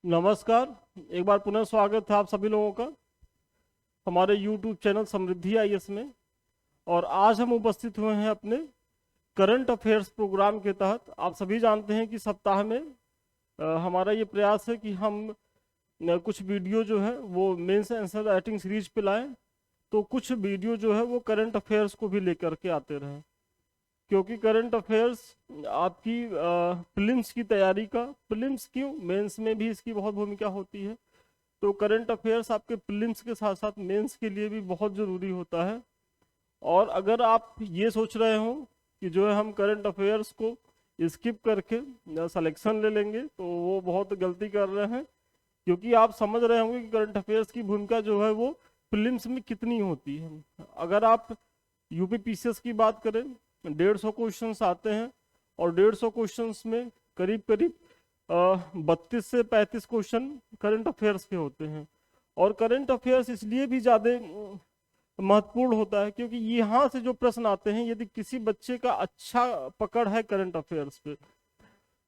नमस्कार। एक बार पुनः स्वागत है आप सभी लोगों का हमारे YouTube चैनल समृद्धि आईएएस में। और आज हम उपस्थित हुए हैं अपने करंट अफेयर्स प्रोग्राम के तहत। आप सभी जानते हैं कि सप्ताह में हमारा ये प्रयास है कि हम कुछ वीडियो जो है वो मेंस आंसर राइटिंग सीरीज पे लाएं, तो कुछ वीडियो जो है वो करंट अफेयर्स को भी लेकर के आते रहें, क्योंकि करंट अफेयर्स आपकी प्रीलिम्स की तैयारी का, प्रीलिम्स क्यों, मेंस में भी इसकी बहुत भूमिका होती है। तो करंट अफेयर्स आपके प्रीलिम्स के साथ साथ मेंस के लिए भी बहुत ज़रूरी होता है। और अगर आप ये सोच रहे हो कि जो है हम करंट अफेयर्स को स्किप करके सिलेक्शन ले लेंगे, तो वो बहुत गलती कर रहे हैं, क्योंकि आप समझ रहे होंगे कि करंट अफेयर्स की भूमिका जो है वो प्रीलिम्स में कितनी होती है। अगर आप यूपी पीसीएस की बात करें, 150 क्वेश्चंस आते हैं और 150 क्वेश्चंस में करीब करीब 32 से 35 क्वेश्चन करंट अफेयर्स के होते हैं। और करंट अफेयर्स इसलिए भी ज़्यादा महत्वपूर्ण होता है क्योंकि यहाँ से जो प्रश्न आते हैं, यदि किसी बच्चे का अच्छा पकड़ है करंट अफेयर्स पे,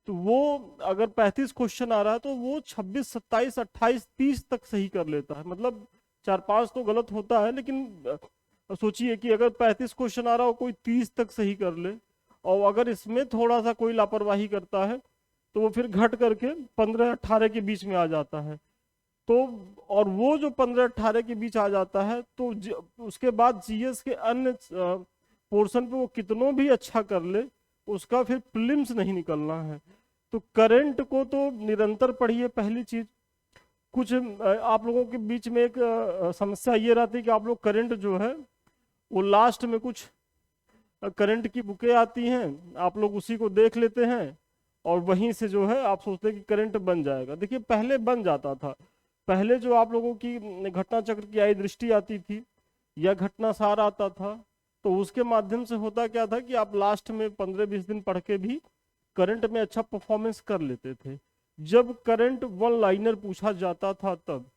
तो वो अगर 35 क्वेश्चन आ रहा है तो वो 26, 27, 28, 30 तक सही कर लेता है। मतलब 4-5 तो गलत होता है, लेकिन सोचिए कि अगर 35 क्वेश्चन आ रहा हो, कोई 30 तक सही कर ले, और अगर इसमें थोड़ा सा कोई लापरवाही करता है तो वो फिर घट करके 15-18 के बीच में आ जाता है। तो और वो जो 15-18 के बीच आ जाता है, तो उसके बाद जीएस के अन्य पोर्शन पे वो कितनों भी अच्छा कर ले, उसका फिर प्रीलिम्स नहीं निकलना है। तो करंट को तो निरंतर पढ़िए, पहली चीज। कुछ आप लोगों के बीच में एक समस्या ये रहती है कि आप लोग करंट जो है वो लास्ट में कुछ करंट की बुकें आती हैं, आप लोग उसी को देख लेते हैं और वहीं से जो है आप सोचते हैं कि करंट बन जाएगा। देखिए, पहले बन जाता था। पहले जो आप लोगों की घटना चक्र की आई दृष्टि आती थी या घटना सार आता था, तो उसके माध्यम से होता क्या था कि आप लास्ट में 15-20 दिन पढ़ के भी करंट में अच्छा परफॉर्मेंस कर लेते थे, जब करंट वन लाइनर पूछा जाता था तब।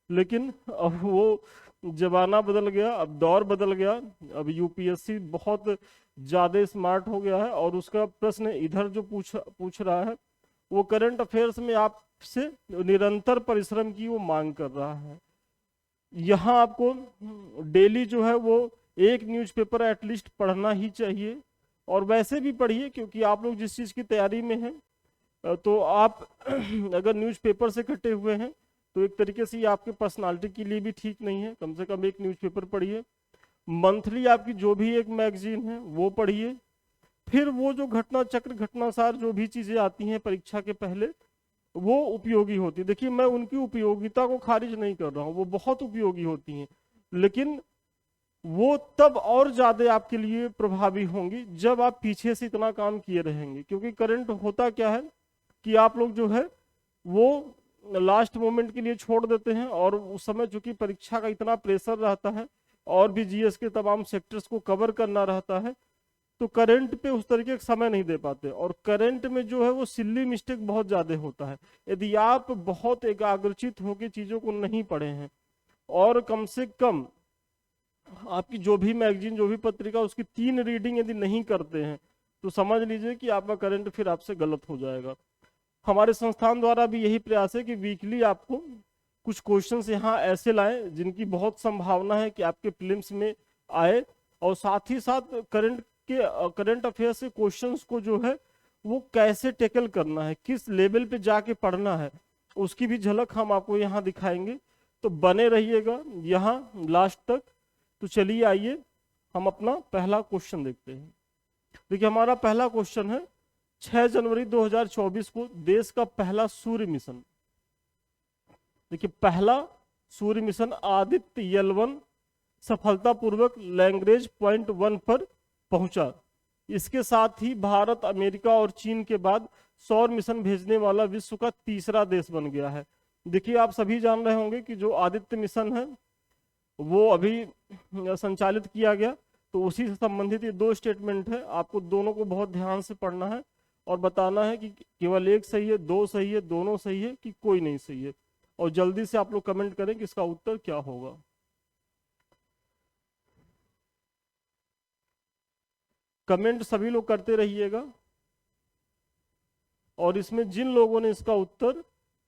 लेकिन अब वो जमाना बदल गया, अब दौर बदल गया। अब यूपीएससी बहुत ज्यादा स्मार्ट हो गया है और उसका प्रश्न इधर जो पूछ रहा है, वो करंट अफेयर्स में आपसे निरंतर परिश्रम की वो मांग कर रहा है। यहाँ आपको डेली जो है वो एक न्यूज़पेपर एटलीस्ट पढ़ना ही चाहिए। और वैसे भी पढ़िए, क्योंकि आप लोग जिस चीज़ की तैयारी में हैं, तो आप अगर न्यूज़पेपर से कटे हुए हैं तो एक तरीके से ये आपके पर्सनालिटी के लिए भी ठीक नहीं है। कम से कम एक न्यूज़पेपर पढ़िए, मंथली आपकी जो भी एक मैगजीन है वो पढ़िए। फिर वो जो घटना चक्र, घटनासार जो भी चीज़ें आती हैं परीक्षा के पहले, वो उपयोगी होती है। देखिए, मैं उनकी उपयोगिता को खारिज नहीं कर रहा हूँ, वो बहुत उपयोगी होती हैं, लेकिन वो तब और ज्यादा आपके लिए प्रभावी होंगी जब आप पीछे से इतना काम किए रहेंगे। क्योंकि करंट होता क्या है कि आप लोग जो है वो लास्ट मोमेंट के लिए छोड़ देते हैं, और उस समय चूंकि परीक्षा का इतना प्रेशर रहता है और भी जीएस के तमाम सेक्टर्स को कवर करना रहता है, तो करंट पे उस तरीके का समय नहीं दे पाते। और करंट में जो है वो सिल्ली मिस्टेक बहुत ज्यादा होता है। यदि आप बहुत एकाग्रचित होकर चीजों को नहीं पढ़े हैं, और कम से कम आपकी जो भी मैगजीन, जो भी पत्रिका, उसकी 3 रीडिंग यदि नहीं करते हैं, तो समझ लीजिए कि आपका करंट फिर आपसे गलत हो जाएगा। हमारे संस्थान द्वारा भी यही प्रयास है कि वीकली आपको कुछ क्वेश्चंस यहाँ ऐसे लाएं जिनकी बहुत संभावना है कि आपके प्रीलिम्स में आए, और साथ ही साथ करंट अफेयर से क्वेश्चंस को जो है वो कैसे टेकल करना है, किस लेवल पे जाके पढ़ना है, उसकी भी झलक हम आपको यहाँ दिखाएंगे। तो बने रहिएगा यहाँ लास्ट तक। तो चलिए, आइए हम अपना पहला क्वेश्चन देखते हैं। देखिए, हमारा पहला क्वेश्चन है, 6 जनवरी 2024 को देश का पहला सूर्य मिशन, देखिए पहला सूर्य मिशन आदित्य L1 सफलतापूर्वक लैग्रेंज पॉइंट 1 पर पहुंचा। इसके साथ ही भारत, अमेरिका और चीन के बाद सौर मिशन भेजने वाला विश्व का तीसरा देश बन गया है। देखिए, आप सभी जान रहे होंगे कि जो आदित्य मिशन है वो अभी संचालित किया गया। तो उसी से संबंधित ये 2 स्टेटमेंट है, आपको दोनों को बहुत ध्यान से पढ़ना है और बताना है कि केवल एक सही है, 2 सही है, दोनों सही है, कि कोई नहीं सही है। और जल्दी से आप लोग कमेंट करें कि इसका उत्तर क्या होगा। कमेंट सभी लोग करते रहिएगा। और इसमें जिन लोगों ने इसका उत्तर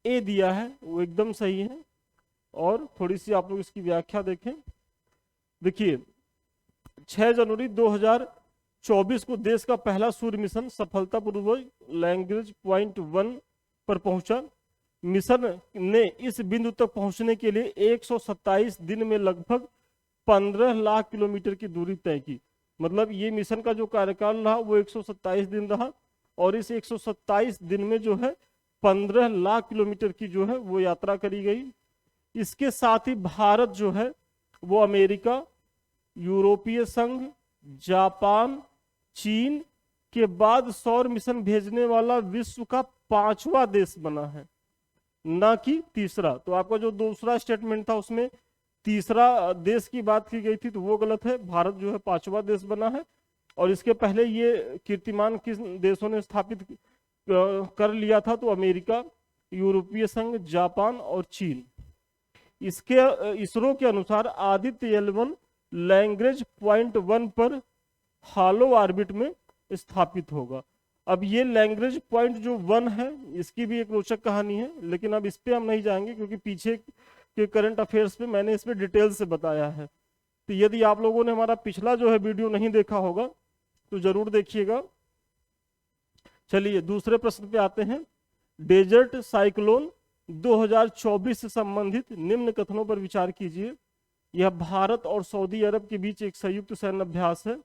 ए दिया है वो एकदम सही है। और थोड़ी सी आप लोग इसकी व्याख्या देखें। देखिए 6 जनवरी 2024 को देश का पहला सूर्य मिशन सफलतापूर्वक लैग्रेंज पॉइंट 1 पर पहुंचा। मिशन ने इस बिंदु तक पहुंचने के लिए 127 दिन में लगभग 15 लाख किलोमीटर की दूरी तय की। मतलब ये मिशन का जो कार्यकाल रहा वो 127 दिन रहा, और इस 127 दिन में जो है 15 लाख किलोमीटर की जो है वो यात्रा करी गई। इसके साथ ही भारत जो है वो अमेरिका, यूरोपीय संघ, जापान, चीन के बाद सौर मिशन भेजने वाला विश्व का 5वां देश बना है, ना कि तीसरा। तो आपका जो दूसरा स्टेटमेंट था उसमें तीसरा देश की बात की गई थी, तो वो गलत है। भारत जो है 5वां देश बना है। और इसके पहले ये कीर्तिमान किस देशों ने स्थापित कर लिया था? तो अमेरिका, यूरोपीय संघ, जापान और चीन। इसके इसरो के अनुसार आदित्य L1 लैग्रेंज पॉइंट 1 पर हालो ऑर्बिट में स्थापित होगा। अब ये लैग्रेंज पॉइंट जो 1 है इसकी भी एक रोचक कहानी है, लेकिन अब इस पे हम नहीं जाएंगे क्योंकि पीछे के करंट अफेयर्स पे मैंने इसमें डिटेल से बताया है। तो यदि आप लोगों ने हमारा पिछला जो है वीडियो नहीं देखा होगा तो जरूर देखिएगा। चलिए दूसरे प्रश्न पे आते हैं। डेजर्ट साइक्लोन 2024 से संबंधित निम्न कथनों पर विचार कीजिए। यह भारत और सऊदी अरब के बीच एक संयुक्त सैन्य अभ्यास है।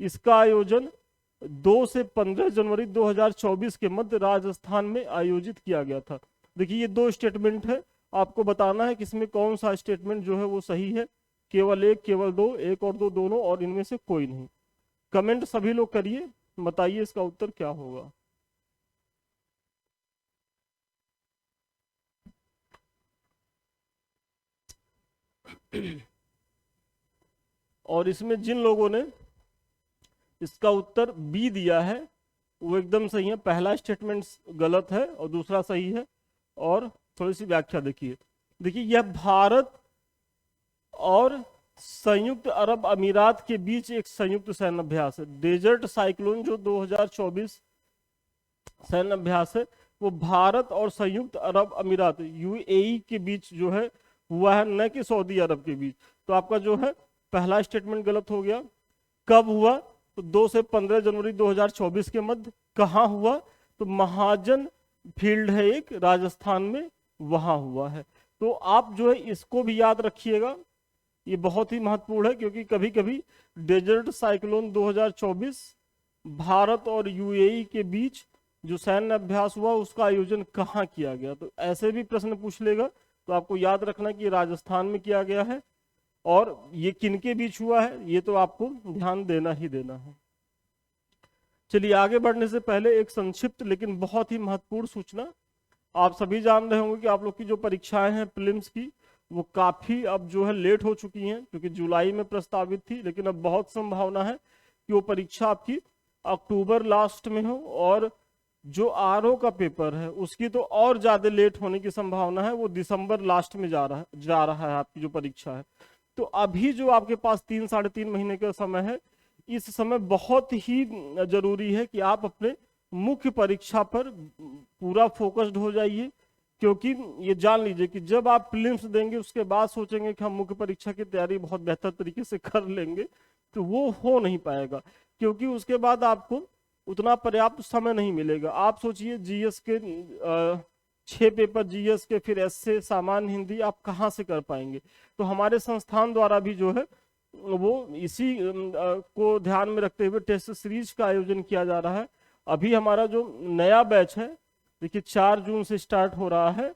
इसका आयोजन 2 से 15 जनवरी 2024 के मध्य राजस्थान में आयोजित किया गया था। देखिए ये 2 स्टेटमेंट है, आपको बताना है कि इसमें कौन सा स्टेटमेंट जो है वो सही है। केवल एक, केवल दो, एक और दो, दोनों, और इनमें से कोई नहीं। कमेंट सभी लोग करिए, बताइए इसका उत्तर क्या होगा। और इसमें जिन लोगों ने इसका उत्तर बी दिया है वो एकदम सही है। पहला स्टेटमेंट गलत है और दूसरा सही है। और थोड़ी सी व्याख्या देखिए। देखिए यह भारत और संयुक्त अरब अमीरात के बीच एक संयुक्त सैन्य अभ्यास है। डेजर्ट साइक्लोन जो 2024 सैन्य अभ्यास है वो भारत और संयुक्त अरब अमीरात UAE के बीच जो है हुआ है, न कि सऊदी अरब के बीच। तो आपका जो है पहला स्टेटमेंट गलत हो गया। कब हुआ? तो 2 से 15 जनवरी 2024 के मध्य। कहाँ हुआ? तो महाजन फील्ड है एक राजस्थान में, वहां हुआ है। तो आप जो है इसको भी याद रखिएगा, ये बहुत ही महत्वपूर्ण है, क्योंकि कभी कभी डेजर्ट साइक्लोन 2024 भारत और UAE के बीच जो सैन्य अभ्यास हुआ उसका आयोजन कहाँ किया गया, तो ऐसे भी प्रश्न पूछ लेगा। तो आपको याद रखना कि राजस्थान में किया गया है, और ये किनके बीच हुआ है ये तो आपको ध्यान देना ही देना है। चलिए आगे बढ़ने से पहले एक संक्षिप्त लेकिन बहुत ही महत्वपूर्ण सूचना। आप सभी जान रहे होंगे कि आप लोग की जो परीक्षाएं हैं प्रीलिम्स की वो काफी अब जो है लेट हो चुकी हैं, क्योंकि जुलाई में प्रस्तावित थी, लेकिन अब बहुत संभावना है कि वो परीक्षा आपकी अक्टूबर लास्ट में हो, और जो RO का पेपर है उसकी तो और ज्यादा लेट होने की संभावना है, वो दिसंबर लास्ट में जा रहा है आपकी जो परीक्षा है। तो अभी जो आपके पास 3 साढ़े 3 महीने का समय है, इस समय बहुत ही जरूरी है कि आप अपने मुख्य परीक्षा पर पूरा फोकस्ड हो जाइए, क्योंकि ये जान लीजिए कि जब आप प्रीलिम्स देंगे उसके बाद सोचेंगे कि हम मुख्य परीक्षा की तैयारी बहुत बेहतर तरीके से कर लेंगे, तो वो हो नहीं पाएगा, क्योंकि उसके बाद आपको उतना पर्याप्त समय नहीं मिलेगा। आप सोचिए GS के 6 पेपर GS के, फिर ऐसे सामान्य हिंदी, आप कहाँ से कर पाएंगे। तो हमारे संस्थान द्वारा भी जो है वो इसी को ध्यान में रखते हुए टेस्ट सीरीज का आयोजन किया जा रहा है। अभी हमारा जो नया बैच है देखिए 4 जून से स्टार्ट हो रहा है,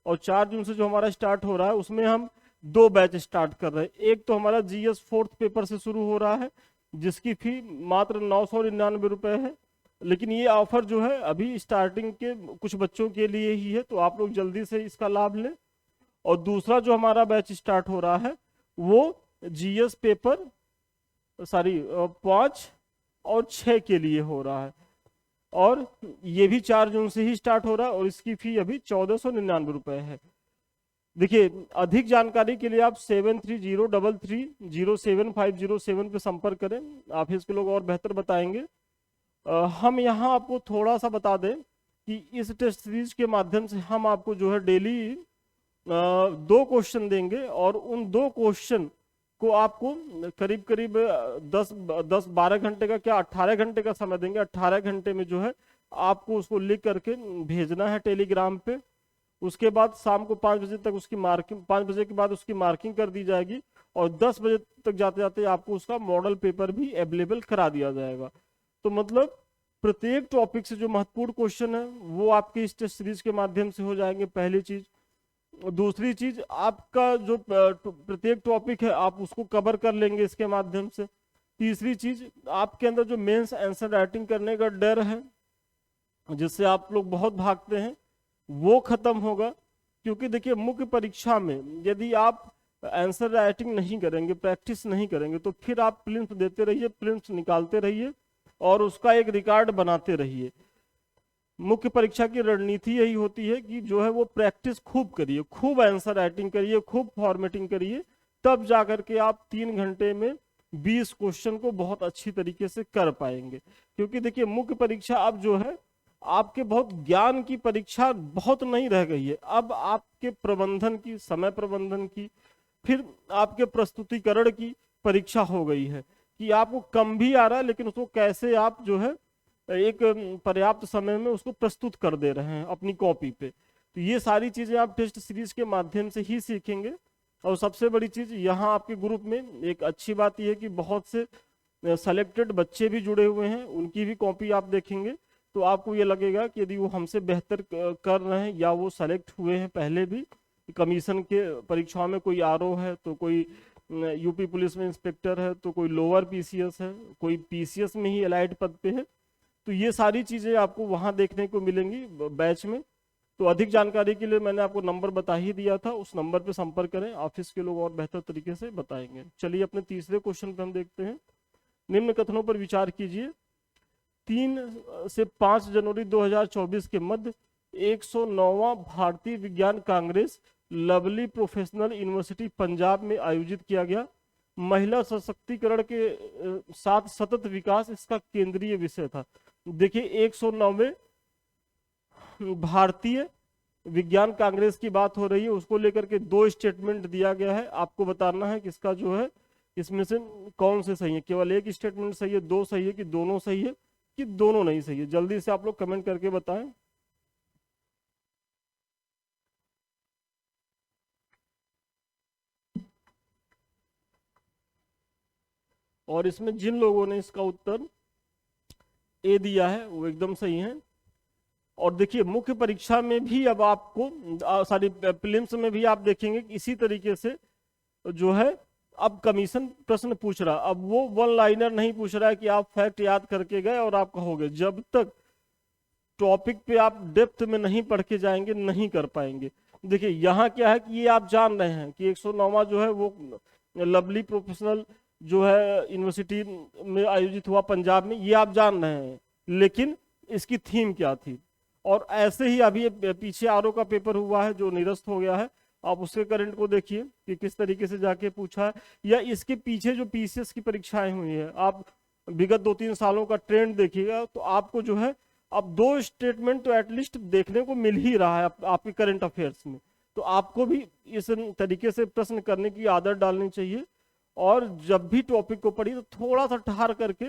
और 4 जून से जो हमारा स्टार्ट हो रहा है उसमें हम 2 बैच स्टार्ट कर रहे हैं। एक तो हमारा GS 4th पेपर से शुरू हो रहा है, जिसकी फी मात्र 999 रुपए है, लेकिन ये ऑफर जो है अभी स्टार्टिंग के कुछ बच्चों के लिए ही है, तो आप लोग जल्दी से इसका लाभ लें। और दूसरा जो हमारा बैच स्टार्ट हो रहा है वो GS पेपर 5 और 6 के लिए हो रहा है, और ये भी 4 जून से ही स्टार्ट हो रहा है, और इसकी फी अभी 1499 रुपए है। देखिए अधिक जानकारी के लिए आप 7303307507 पे संपर्क करें, ऑफिस के लोग और बेहतर बताएंगे। हम यहाँ आपको थोड़ा सा बता दें कि इस टेस्ट सीरीज के माध्यम से हम आपको जो है डेली 2 क्वेश्चन देंगे, और उन 2 क्वेश्चन को आपको करीब करीब 10-12 घंटे का, क्या 18 घंटे का समय देंगे। 18 घंटे में जो है आपको उसको लिख करके भेजना है टेलीग्राम पे। उसके बाद शाम को 5 बजे तक उसकी मार्किंग, 5 बजे के बाद उसकी मार्किंग कर दी जाएगी, और 10 बजे तक जाते जाते आपको उसका मॉडल पेपर भी अवेलेबल करा दिया जाएगा। तो मतलब प्रत्येक टॉपिक से जो महत्वपूर्ण क्वेश्चन है वो आपके इस टेस्ट सीरीज के माध्यम से हो जाएंगे, पहली चीज। दूसरी चीज, आपका जो प्रत्येक टॉपिक है आप उसको कवर कर लेंगे इसके माध्यम से। तीसरी चीज, आपके अंदर जो मेंस आंसर राइटिंग करने का डर है जिससे आप लोग बहुत भागते हैं, वो खत्म होगा। क्योंकि देखिए मुख्य परीक्षा में यदि आप आंसर राइटिंग नहीं करेंगे, प्रैक्टिस नहीं करेंगे, तो फिर आप प्रीलिम्स देते रहिए, प्रीलिम्स निकालते रहिए और उसका एक रिकॉर्ड बनाते रहिए। मुख्य परीक्षा की रणनीति यही होती है कि जो है वो प्रैक्टिस खूब करिए, खूब आंसर राइटिंग करिए, खूब फॉर्मेटिंग करिए, तब जाकर के आप 3 घंटे में 20 क्वेश्चन को बहुत अच्छी तरीके से कर पाएंगे। क्योंकि देखिए मुख्य परीक्षा अब जो है आपके बहुत ज्ञान की परीक्षा बहुत नहीं रह गई है, अब आपके प्रबंधन की, समय प्रबंधन की, फिर आपके प्रस्तुतिकरण की परीक्षा हो गई है कि आपको कम भी आ रहा है लेकिन उसको कैसे आप जो है एक पर्याप्त समय में उसको प्रस्तुत कर दे रहे हैं अपनी कॉपी पे। तो ये सारी चीजें आप टेस्ट सीरीज के माध्यम से ही सीखेंगे। और सबसे बड़ी चीज यहाँ आपके ग्रुप में एक अच्छी बात यह है कि बहुत से सेलेक्टेड बच्चे भी जुड़े हुए हैं, उनकी भी कॉपी आप देखेंगे तो आपको ये लगेगा कि यदि वो हमसे बेहतर कर रहे हैं या वो सेलेक्ट हुए हैं पहले भी कमीशन के परीक्षाओं में, कोई आरओ है तो कोई यूपी पुलिस में इंस्पेक्टर है तो कोई लोअर पीसीएस है, कोई पीसीएस में ही एलाइड पद पे है, तो ये सारी चीजें आपको वहां देखने को मिलेंगी बैच में। तो अधिक जानकारी के लिए मैंने आपको नंबर बता ही दिया था, उस नंबर पे संपर्क करें, ऑफिस के लोग और बेहतर तरीके से बताएंगे। चलिए अपने तीसरे क्वेश्चन पे हम देखते हैं। निम्न कथनों पर विचार कीजिए। 3 से 5 जनवरी 2024 के मध्य 109वां भारतीय विज्ञान Congress lovely professional university Punjab में आयोजित किया गया। महिला सशक्तिकरण के साथ सतत विकास इसका केंद्रीय विषय था। देखिए 109वें भारतीय विज्ञान कांग्रेस की बात हो रही है, उसको लेकर के 2 स्टेटमेंट दिया गया है। आपको बताना है कि इसका जो है इसमें से कौन से सही है। केवल एक स्टेटमेंट सही है, 2 सही है, कि दोनों सही है, कि दोनों नहीं सही है। जल्दी से आप लोग कमेंट करके बताएं। और इसमें जिन लोगों ने इसका उत्तर ए दिया है वो एकदम सही है। और देखिए मुख्य परीक्षा में भी अब आपको सॉरी प्रीलिम्स में भी आप देखेंगे कि इसी तरीके से जो है अब कमीशन प्रश्न पूछ रहा। अब वो 1 लाइनर नहीं पूछ रहा है कि आप फैक्ट याद करके गए और आप कहोगे, जब तक टॉपिक पे आप डेप्थ में नहीं पढ़ के जाएंगे नहीं कर पाएंगे। देखिए यहाँ क्या है कि ये आप जान रहे हैं कि 109वां जो है वो लवली प्रोफेशनल जो है यूनिवर्सिटी में आयोजित हुआ पंजाब में, ये आप जान रहे हैं, लेकिन इसकी थीम क्या थी। और ऐसे ही अभी पीछे आरओ का पेपर हुआ है जो निरस्त हो गया है, आप उसके करंट को देखिए कि किस तरीके से जाके पूछा है, या इसके पीछे जो पीसीएस की परीक्षाएं हुई है, आप विगत 2-3 सालों का ट्रेंड देखिएगा तो आपको जो है अब 2 स्टेटमेंट तो एटलीस्ट देखने को मिल ही रहा है आपके करंट अफेयर्स में। तो आपको भी इस तरीके से प्रश्न करने की आदत डालनी चाहिए, और जब भी टॉपिक को पढ़िए तो थोड़ा सा ठहर करके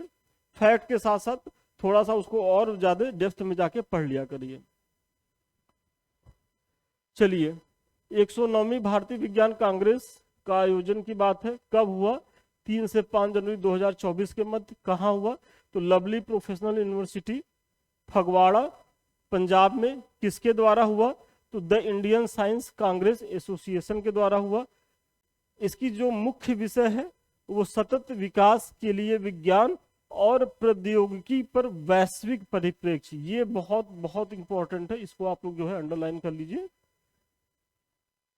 फैक्ट के साथ साथ थोड़ा सा उसको और ज्यादा डेप्थ में जाके पढ़ लिया करिए। चलिए 109वीं भारतीय विज्ञान कांग्रेस का आयोजन की बात है। कब हुआ? 3 से 5 जनवरी 2024 के मध्य। कहाँ हुआ? तो lovely professional university Phagwara Punjab में। किसके द्वारा हुआ? तो the Indian science Congress association के द्वारा हुआ। इसकी जो मुख्य विषय है वो सतत विकास के लिए विज्ञान और प्रौद्योगिकी पर वैश्विक परिप्रेक्ष्य। ये बहुत बहुत इंपॉर्टेंट है, इसको आप लोग जो है अंडरलाइन कर लीजिए,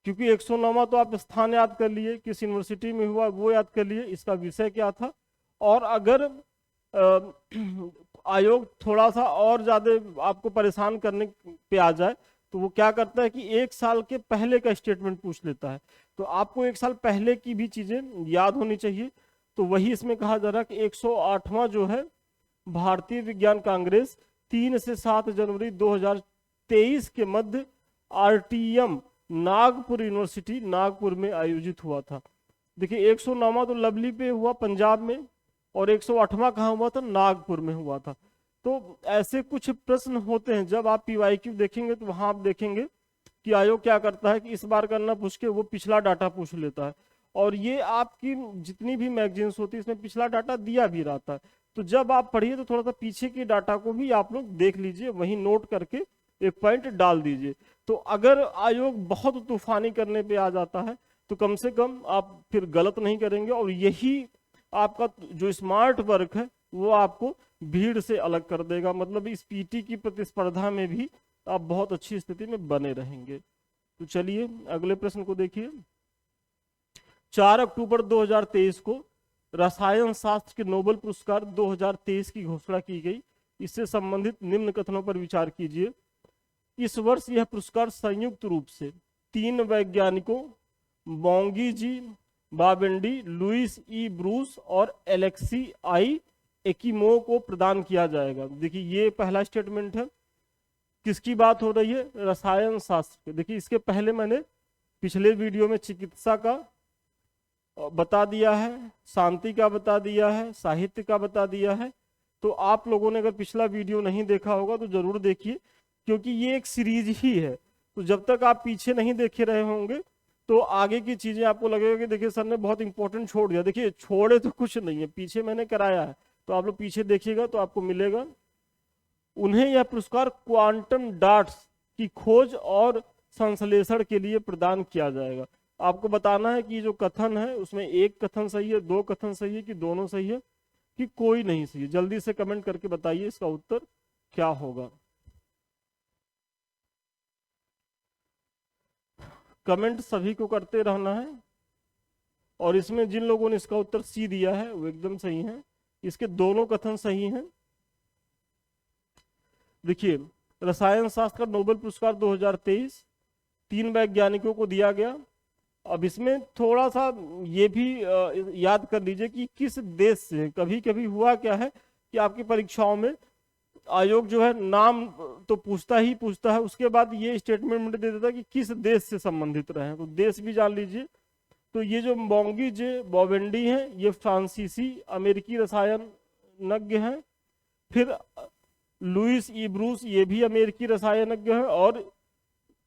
क्योंकि 109वां तो आप स्थान याद कर लिए, किस यूनिवर्सिटी में हुआ वो याद कर लिए, इसका विषय क्या था। और अगर आयोग थोड़ा सा और ज्यादा आपको परेशान करने पे आ जाए तो वो क्या करता है कि 1 साल के पहले का स्टेटमेंट पूछ लेता है। तो आपको 1 साल पहले की भी चीजें याद होनी चाहिए। तो वही इसमें कहा जा रहा है कि 108वां जो है भारतीय विज्ञान कांग्रेस 3 से 7 जनवरी 2023 के मध्य RTM नागपुर यूनिवर्सिटी नागपुर में आयोजित हुआ था। देखिए 109वां तो लवली पे हुआ पंजाब में, और 108वां कहाँ हुआ था? नागपुर में हुआ था। तो ऐसे कुछ प्रश्न होते हैं, जब आप PYQ देखेंगे तो वहां आप देखेंगे कि आयोग क्या करता है कि इस बार करना पूछ के वो पिछला डाटा पूछ लेता है, और ये आपकी जितनी भी मैगजीन्स होती है इसमें पिछला डाटा दिया भी रहता है। तो जब आप पढ़िए तो थोड़ा सा पीछे के डाटा को भी आप लोग देख लीजिए, वहीं नोट करके एक पॉइंट डाल दीजिए। तो अगर आयोग बहुत तूफानी करने पे आ जाता है तो कम से कम आप फिर गलत नहीं करेंगे, और यही आपका जो स्मार्ट वर्क है वो आपको भीड़ से अलग कर देगा। मतलब इस PT की प्रतिस्पर्धा में भी आप बहुत अच्छी स्थिति में बने रहेंगे। तो चलिए अगले प्रश्न को देखिए। 4 अक्टूबर 2023 को रसायन शास्त्र के नोबेल पुरस्कार 2023 की घोषणा की गई। इससे संबंधित निम्न कथनों पर विचार कीजिए। इस वर्ष यह पुरस्कार संयुक्त रूप से 3 वैज्ञानिकों मोंगी जी बाबेंडी, लुइस ई ब्रूस और एलेक्सी आई एकिमो को प्रदान किया जाएगा। देखिए ये पहला स्टेटमेंट है। किसकी बात हो रही है? रसायन शास्त्र। देखिए इसके पहले मैंने पिछले वीडियो में चिकित्सा का बता दिया है, शांति का बता दिया है, साहित्य का बता दिया है। तो आप लोगों ने अगर पिछला वीडियो नहीं देखा होगा तो जरूर देखिए, क्योंकि ये एक सीरीज ही है। तो जब तक आप पीछे नहीं देखे रहे होंगे तो आगे की चीजें आपको लगेगा कि देखिए सर ने बहुत इंपॉर्टेंट छोड़ दिया। देखिए छोड़े तो कुछ नहीं है, पीछे मैंने कराया है, तो आप लोग पीछे देखिएगा तो आपको मिलेगा। उन्हें यह पुरस्कार क्वांटम डॉट्स की खोज और संश्लेषण के लिए प्रदान किया जाएगा। आपको बताना है कि जो कथन है उसमें एक कथन सही है, 2 कथन सही है, कि दोनों सही है, कि कोई नहीं सही है। जल्दी से कमेंट करके बताइए इसका उत्तर क्या होगा। कमेंट सभी को करते रहना है। और इसमें जिन लोगों ने इसका उत्तर C दिया है वो एकदम सही है, इसके दोनों कथन सही हैं। देखिए रसायन शास्त्र का नोबेल पुरस्कार 2023 3 वैज्ञानिकों को दिया गया। अब इसमें थोड़ा सा ये भी याद कर लीजिए कि किस देश से। कभी कभी हुआ क्या है कि आपकी परीक्षाओं में आयोग जो है नाम तो पूछता ही पूछता है, उसके बाद ये स्टेटमेंट दे देता है कि किस देश से संबंधित रहे हैं, तो देश भी जान लीजिए। तो ये जो मोंगी जे बाबेंडी हैं ये फ्रांसीसी अमेरिकी रसायनज्ञ हैं। फिर लुइस ई ब्रूस ये भी अमेरिकी रसायनज्ञ हैं, और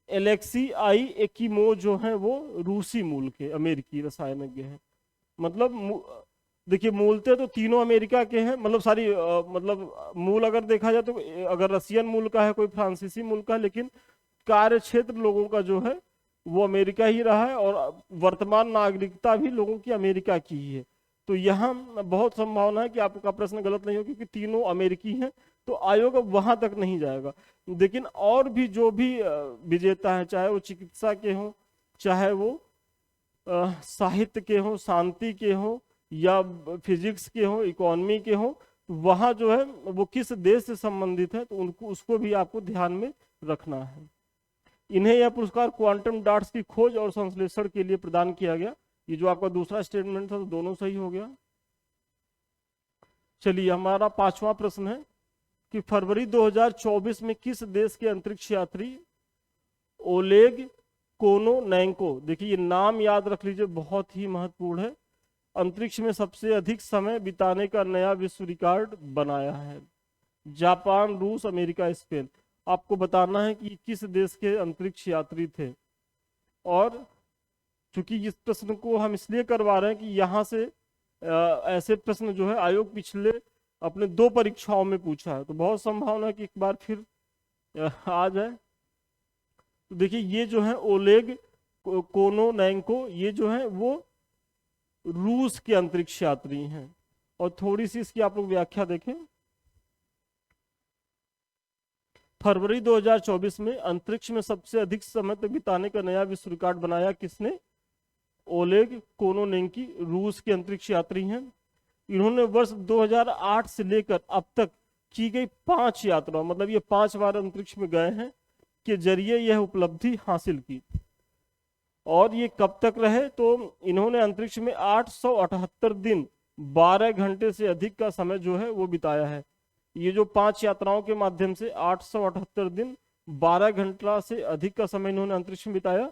एलेक्सी आई एकिमो जो हैं वो रूसी मूल के अमेरिकी रसायनज्ञ हैं। मतलब देखिए मूलतः तो तीनों अमेरिका के हैं, मतलब सारी मतलब मूल अगर देखा जाए तो अगर रसियन मूल का है, कोई फ्रांसीसी मूल का है, लेकिन कार्य क्षेत्र लोगों का जो है वो अमेरिका ही रहा है, और वर्तमान नागरिकता भी लोगों की अमेरिका की ही है। तो यहाँ बहुत संभावना है कि आपका प्रश्न गलत नहीं हो, क्योंकि तीनों अमेरिकी हैं। तो आयोग अब वहां तक नहीं जाएगा। लेकिन और भी जो भी विजेता है, चाहे वो चिकित्सा के हों, चाहे वो साहित्य के हों, शांति के हों, या फिजिक्स के हों, इकोनॉमी के हों, वहां जो है वो किस देश से संबंधित है तो उनको उसको भी आपको ध्यान में रखना है। इन्हें यह पुरस्कार क्वांटम डॉट्स की खोज और संश्लेषण के लिए प्रदान किया गया। ये जो आपका दूसरा स्टेटमेंट था तो दोनों सही हो गया। चलिए हमारा 5वां प्रश्न है कि फरवरी 2024 में किस देश के अंतरिक्ष यात्री ओलेग कोनोनेंको, देखिए ये नाम याद रख लीजिए, बहुत ही महत्वपूर्ण है, अंतरिक्ष में सबसे अधिक समय बिताने का नया विश्व रिकॉर्ड बनाया है। जापान, रूस, अमेरिका, स्पेन। आपको बताना है कि किस देश के अंतरिक्ष यात्री थे। और चूंकि इस प्रश्न को हम इसलिए करवा रहे हैं कि यहाँ से ऐसे प्रश्न जो है आयोग पिछले अपने 2 परीक्षाओं में पूछा है, तो बहुत संभावना है कि एक बार फिर आ जाए। तो देखिए ये जो है ओलेग कोनोनेंको, ये जो है वो रूस के अंतरिक्ष यात्री हैं। और थोड़ी सी इसकी आप लोग व्याख्या देखें। फरवरी 2024 में अंतरिक्ष में सबसे अधिक समय तक बिताने का नया विश्व रिकॉर्ड बनाया किसने? ओलेग कोनोनेंकी, रूस के अंतरिक्ष यात्री हैं। इन्होंने वर्ष 2008 से लेकर अब तक की गई 5 यात्राओं, मतलब ये 5 बार अंतरिक्ष में गए हैं, के जरिए यह उपलब्धि हासिल की। और ये कब तक रहे? तो इन्होंने अंतरिक्ष में 878 दिन 12 घंटे से अधिक का समय जो है वो बिताया है। ये जो 5 यात्राओं के माध्यम से 878 दिन 12 घंटा से अधिक का समय इन्होंने अंतरिक्ष में बिताया।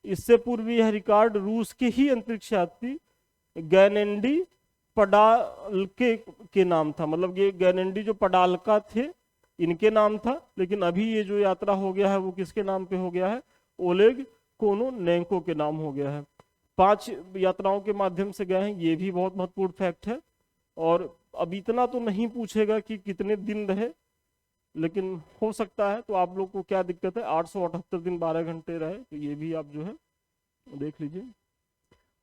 इससे पूर्व यह रिकॉर्ड रूस के ही अंतरिक्ष यात्री गैनेंडी पडाल्के के नाम था। मतलब ये गैनेंडी जो पडाल्का थे इनके नाम था, लेकिन अभी ये जो यात्रा हो गया है वो किसके नाम पे हो गया है? ओलेग कोनोनेंको के नाम हो गया है। 5 यात्राओं के माध्यम से गए हैं, ये भी बहुत महत्वपूर्ण फैक्ट है। और अब इतना तो नहीं पूछेगा कि कितने दिन रहे, लेकिन हो सकता है। तो आप लोग को क्या दिक्कत है? 878 दिन 12 घंटे रहे, तो ये भी आप जो है देख लीजिए।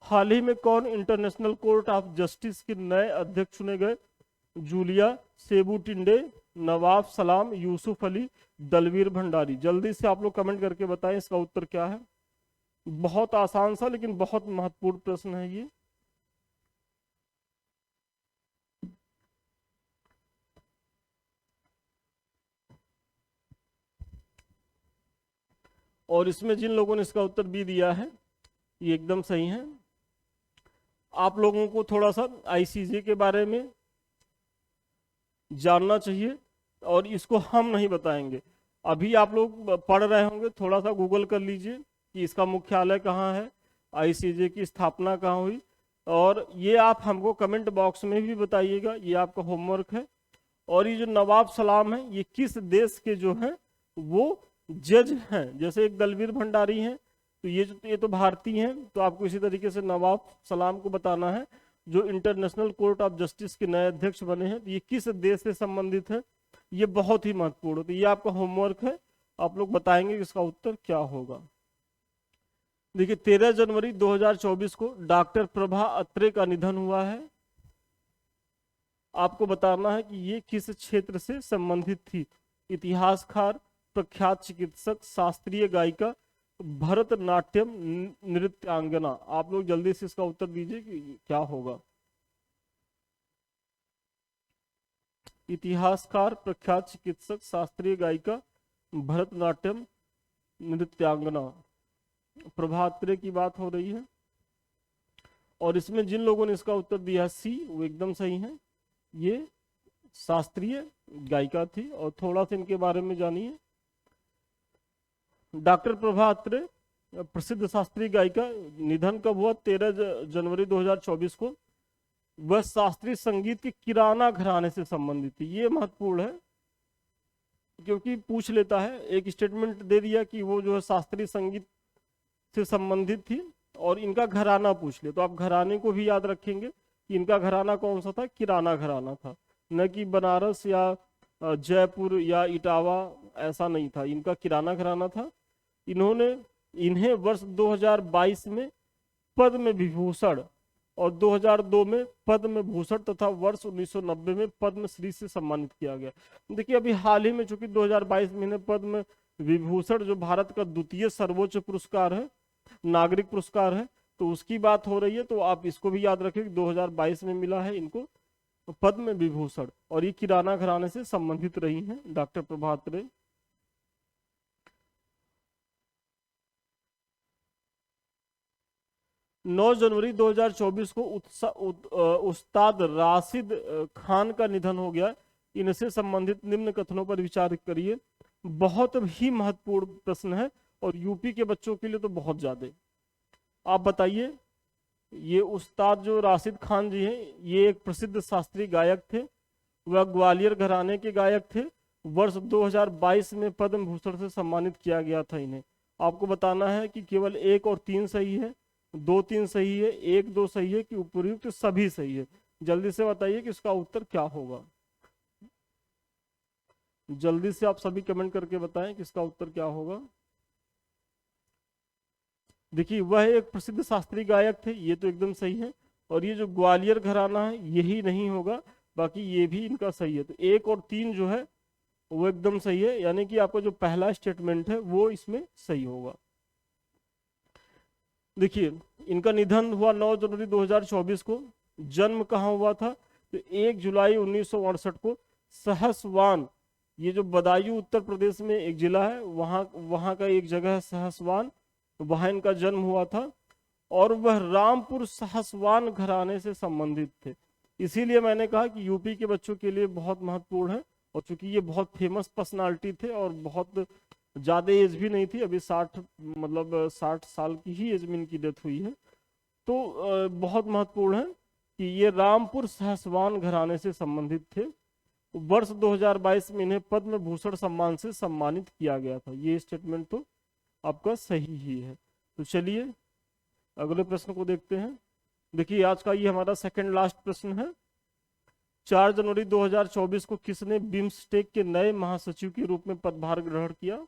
हाल ही में कौन इंटरनेशनल कोर्ट ऑफ जस्टिस के नए अध्यक्ष चुने गए? जूलिया सेबुटिंडे, नवाब सलाम, यूसुफ अली, दलवीर भंडारी। जल्दी से आप लोग कमेंट करके बताएं इसका उत्तर क्या है। बहुत आसान सा लेकिन बहुत महत्वपूर्ण प्रश्न है ये। और इसमें जिन लोगों ने इसका उत्तर भी दिया है ये एकदम सही है। आप लोगों को थोड़ा सा आईसीजे के बारे में जानना चाहिए, और इसको हम नहीं बताएंगे। अभी आप लोग पढ़ रहे होंगे, थोड़ा सा गूगल कर लीजिए कि इसका मुख्यालय कहाँ है, आईसीजे की स्थापना कहाँ हुई, और ये आप हमको कमेंट बॉक्स में भी बताइएगा, ये आपका होमवर्क है। और ये जो नवाब सलाम है ये किस देश के जो हैं वो जज हैं? जैसे एक दलवीर भंडारी हैं, तो ये तो भारतीय हैं, तो आपको इसी तरीके से नवाब सलाम को बताना है जो इंटरनेशनल कोर्ट ऑफ जस्टिस के नए अध्यक्ष बने हैं, तो ये किस देश से संबंधित है। ये बहुत ही महत्वपूर्ण है, तो ये आपका होमवर्क है। आप लोग बताएंगे कि इसका उत्तर क्या होगा। देखिए 13 जनवरी 2024 को डॉक्टर प्रभा अत्रे का निधन हुआ है। आपको बताना है कि ये किस क्षेत्र से संबंधित थी। इतिहासकार, प्रख्यात चिकित्सक, शास्त्रीय गायिका, भरतनाट्यम नृत्यांगना। आप लोग जल्दी से इसका उत्तर दीजिए कि क्या होगा। इतिहासकार, प्रख्यात चिकित्सक, शास्त्रीय गायिका, भरतनाट्यम नृत्यांगना। प्रभा अत्रे की बात हो रही है। और इसमें जिन लोगों ने इसका उत्तर दिया सी, वो एकदम सही है। ये शास्त्रीय गायिका थी। और थोड़ा सा इनके बारे में जानिए। डॉक्टर प्रभा अत्रे प्रसिद्ध शास्त्रीय गायिका, निधन कब हुआ? 13 जनवरी 2024 को। वह शास्त्रीय संगीत के किराना घराने से संबंधित थी। ये महत्वपूर्ण है क्योंकि पूछ लेता है। एक स्टेटमेंट दे दिया कि वो जो है शास्त्रीय संगीत से संबंधित थी, और इनका घराना पूछ ले तो आप घराने को भी याद रखेंगे कि इनका घराना कौन सा था? किराना घराना था, न कि बनारस या जयपुर या इटावा, ऐसा नहीं था। इनका किराना घराना था। इन्हें वर्ष 2022 में पद्म विभूषण और 2002 में पद्म भूषण तथा वर्ष 1990 में पद्मश्री से सम्मानित किया गया। देखिए अभी हाल ही में चूंकि 2022 में इन्हें पद्म विभूषण, जो भारत का द्वितीय सर्वोच्च पुरस्कार है, नागरिक पुरस्कार है, तो उसकी बात हो रही है। तो आप इसको भी याद रखें कि 2022 में मिला है इनको पद्म विभूषण, और ये किराना घराने से संबंधित रही हैं डॉक्टर प्रभा अत्रे। नौ जनवरी 2024 को उस्ताद राशिद खान का निधन हो गया। इनसे संबंधित निम्न कथनों पर विचार करिए। बहुत ही महत्वपूर्ण प्रश्न है और यूपी के बच्चों के लिए तो बहुत ज्यादा। आप बताइए, ये उस्ताद जो राशिद खान जी हैं, ये एक प्रसिद्ध शास्त्रीय गायक थे। वह ग्वालियर घराने के गायक थे। वर्ष 2022 में पद्म भूषण से सम्मानित किया गया था इन्हें। आपको बताना है कि केवल 1 और 3 सही है, 2 3 सही है, 1 2 सही है कि उपयुक्त सभी सही है। जल्दी से बताइए कि इसका उत्तर क्या होगा। जल्दी से आप सभी कमेंट करके बताएं कि इसका उत्तर क्या होगा। देखिए वह एक प्रसिद्ध शास्त्रीय गायक थे, ये तो एकदम सही है। और ये जो ग्वालियर घराना है यही नहीं होगा, बाकी ये भी इनका सही है। तो 1 और 3 जो है वो एकदम सही है, यानी कि आपका जो पहला स्टेटमेंट है वो इसमें सही होगा। देखिए इनका निधन हुआ 9 जनवरी 2024 को। जन्म कहाँ हुआ था? तो 1 जुलाई 1968 को सहसवान, ये जो बदायूं उत्तर प्रदेश में एक जिला है, वहाँ का एक जगह है सहसवान, वहाँ इनका जन्म हुआ था। और वह रामपुर सहसवान घराने से संबंधित थे। इसीलिए मैंने कहा कि यूपी के बच्चों के लिए बहुत महत्वपूर्ण है। और चूंकि ये बहुत फेमस पर्सनालिटी थे और बहुत ज़्यादा एज भी नहीं थी, अभी 60 मतलब 60 साल की ही एज में इनकी डेथ हुई है। तो बहुत महत्वपूर्ण है कि ये रामपुर सहसवान घराने से संबंधित थे। वर्ष 2022 में इन्हें पद्म भूषण सम्मान से सम्मानित किया गया था। ये स्टेटमेंट तो आपका सही ही है। तो चलिए अगले प्रश्न को देखते हैं। देखिए आज का ये हमारा सेकंड लास्ट प्रश्न है। 4 जनवरी 2024 को किसने बिम्स्टेक के नए महासचिव के रूप में पदभार ग्रहण किया?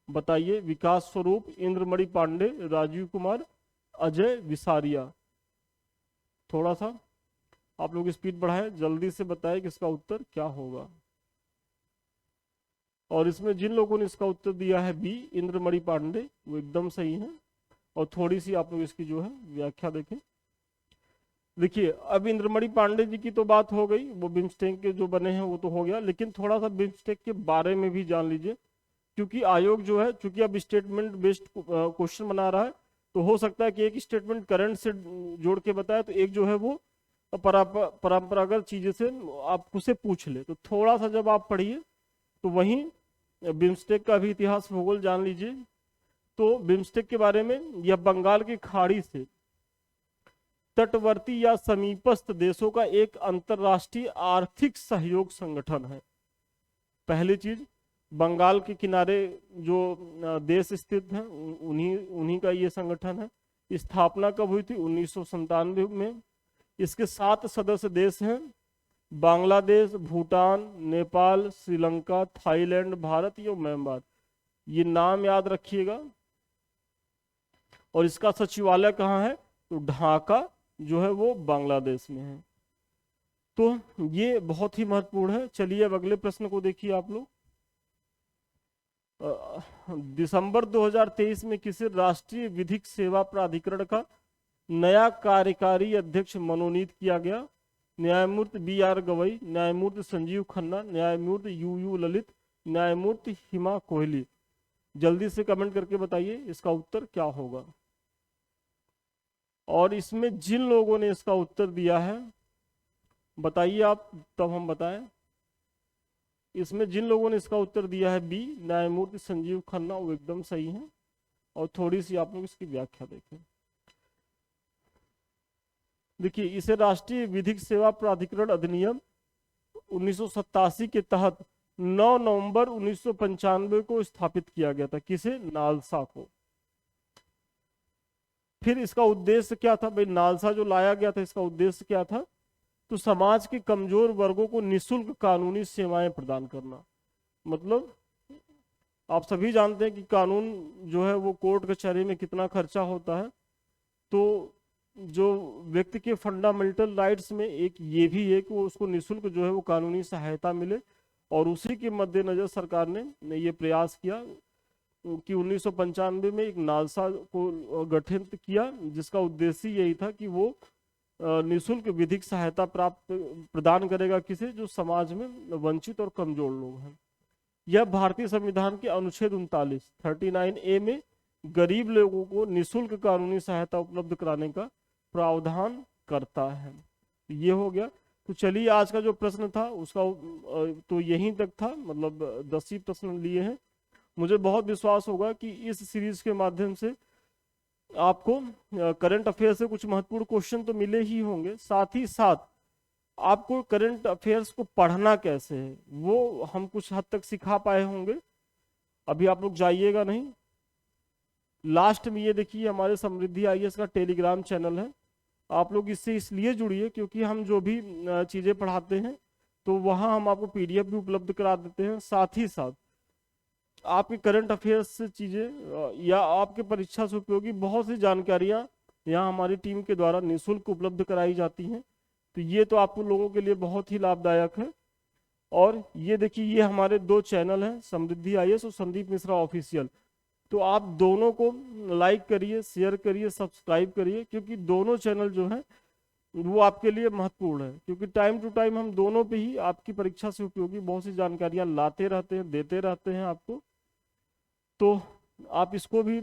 बताइए। विकास स्वरूप, इंद्रमणि पांडे, राजीव कुमार, अजय विसारिया। थोड़ा सा आप लोग स्पीड बढ़ाएं, जल्दी से बताएं कि इसका उत्तर क्या होगा। और इसमें जिन लोगों ने इसका उत्तर दिया है बी, इंद्रमणि पांडे, वो एकदम सही है। और थोड़ी सी आप लोग इसकी जो है व्याख्या देखें। देखिए अब इंद्रमणि पांडे जी की तो बात हो गई, वो बिम्स्टेक के जो बने हैं वो तो हो गया, लेकिन थोड़ा सा बिम्स्टेक के बारे में भी जान लीजिए, क्योंकि आयोग जो है, चूंकि अब स्टेटमेंट बेस्ड क्वेश्चन बना रहा है, तो हो सकता है कि एक स्टेटमेंट करंट से जोड़ के बताए, तो एक जो है वो परंपरागत चीजें से आपको से पूछ ले। तो थोड़ा सा जब आप पढ़िए तो वहीं बिम्स्टेक का भी इतिहास भूगोल जान लीजिए। तो बिम्स्टेक के बारे में, यह बंगाल की खाड़ी से तटवर्ती या समीपस्थ देशों का एक अंतरराष्ट्रीय आर्थिक सहयोग संगठन है। पहली चीज, बंगाल के किनारे जो देश स्थित हैं उन्हीं का ये संगठन है। स्थापना कब हुई थी? 1997 में। इसके 7 सदस्य देश हैं, बांग्लादेश, भूटान, नेपाल, श्रीलंका, थाईलैंड, भारत या म्यांमार। ये नाम याद रखिएगा। और इसका सचिवालय कहाँ है? तो ढाका जो है वो बांग्लादेश में है। तो ये बहुत ही महत्वपूर्ण है। चलिए अब अगले प्रश्न को देखिए आप लोग। दिसंबर 2023 में किसे राष्ट्रीय विधिक सेवा प्राधिकरण का नया कार्यकारी अध्यक्ष मनोनीत किया गया? न्यायमूर्ति BR गवई, न्यायमूर्ति संजीव खन्ना, न्यायमूर्ति UU ललित, न्यायमूर्ति हिमा कोहली। जल्दी से कमेंट करके बताइए इसका उत्तर क्या होगा। और इसमें जिन लोगों ने इसका उत्तर दिया है बताइए आप, तब हम बताएं। इसमें जिन लोगों ने इसका उत्तर दिया है बी, न्यायमूर्ति संजीव खन्ना, वो एकदम सही है। और थोड़ी सी आप लोग इसकी व्याख्या देखें। देखिए इसे राष्ट्रीय विधिक सेवा प्राधिकरण अधिनियम 1987 के तहत 9 नवंबर 1995 को स्थापित किया गया था। किसे? नालसा को। फिर इसका उद्देश्य क्या था भाई? नालसा जो लाया गया था, इसका उद्देश्य क्या था? तो समाज के कमजोर वर्गों को निःशुल्क कानूनी सेवाएं प्रदान करना। मतलब आप सभी जानते हैं कि कानून जो है वो कोर्ट कचहरी में कितना खर्चा होता है। तो जो व्यक्ति के फंडामेंटल राइट्स में एक ये भी है कि वो उसको निःशुल्क जो है वो कानूनी सहायता मिले। और उसी के मद्देनजर सरकार ने ये प्रयास किया कि 1995 में एक नालसा को गठित किया, जिसका उद्देश्य यही था कि वो निःशुल्क विधिक सहायता प्रदान करेगा किसे? जो समाज में वंचित और कमजोर लोग हैं। यह भारतीय संविधान के अनुच्छेद 39A में गरीब लोगों को निःशुल्क कानूनी सहायता उपलब्ध कराने का प्रावधान करता है। ये हो गया। तो चलिए आज का जो प्रश्न था उसका तो यहीं तक था, मतलब 10 ही प्रश्न लिए हैं। मुझे बहुत विश्वास होगा कि इस सीरीज के माध्यम से आपको करंट अफेयर से कुछ महत्वपूर्ण क्वेश्चन तो मिले ही होंगे, साथ ही साथ आपको करंट अफेयर्स को पढ़ना कैसे है वो हम कुछ हद तक सिखा पाए होंगे। अभी आप लोग जाइएगा नहीं। लास्ट में ये देखिए हमारे समृद्धि IAS का टेलीग्राम चैनल है। आप लोग इससे इसलिए जुड़िए क्योंकि हम जो भी चीज़ें पढ़ाते हैं तो वहाँ हम आपको PDF भी उपलब्ध करा देते हैं। साथ ही साथ आपके करंट अफेयर्स से चीज़ें या आपके परीक्षा से उपयोगी बहुत सी जानकारियाँ यहाँ हमारी टीम के द्वारा निःशुल्क उपलब्ध कराई जाती हैं। तो ये तो आप लोगों के लिए बहुत ही लाभदायक है। और ये देखिए ये हमारे 2 चैनल हैं, समृद्धि IAS और संदीप मिश्रा ऑफिशियल। तो आप दोनों को लाइक करिए, शेयर करिए, सब्सक्राइब करिए, क्योंकि दोनों चैनल जो हैं वो आपके लिए महत्वपूर्ण है। क्योंकि टाइम टू टाइम हम दोनों पे ही आपकी परीक्षा से उपयोगी बहुत सी जानकारियाँ लाते रहते हैं, देते रहते हैं आपको। तो आप इसको भी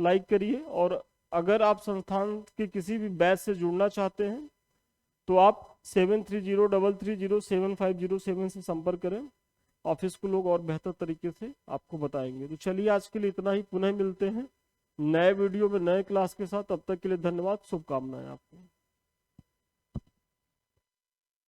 लाइक करिए। और अगर आप संस्थान के किसी भी बैच से जुड़ना चाहते हैं तो आप 7303307507 से संपर्क करें। ऑफिस को लोग और बेहतर तरीके से आपको बताएंगे। तो चलिए आज के लिए इतना ही, पुनः मिलते हैं नए वीडियो में नए क्लास के साथ। तब तक के लिए धन्यवाद, शुभकामनाएं आपको।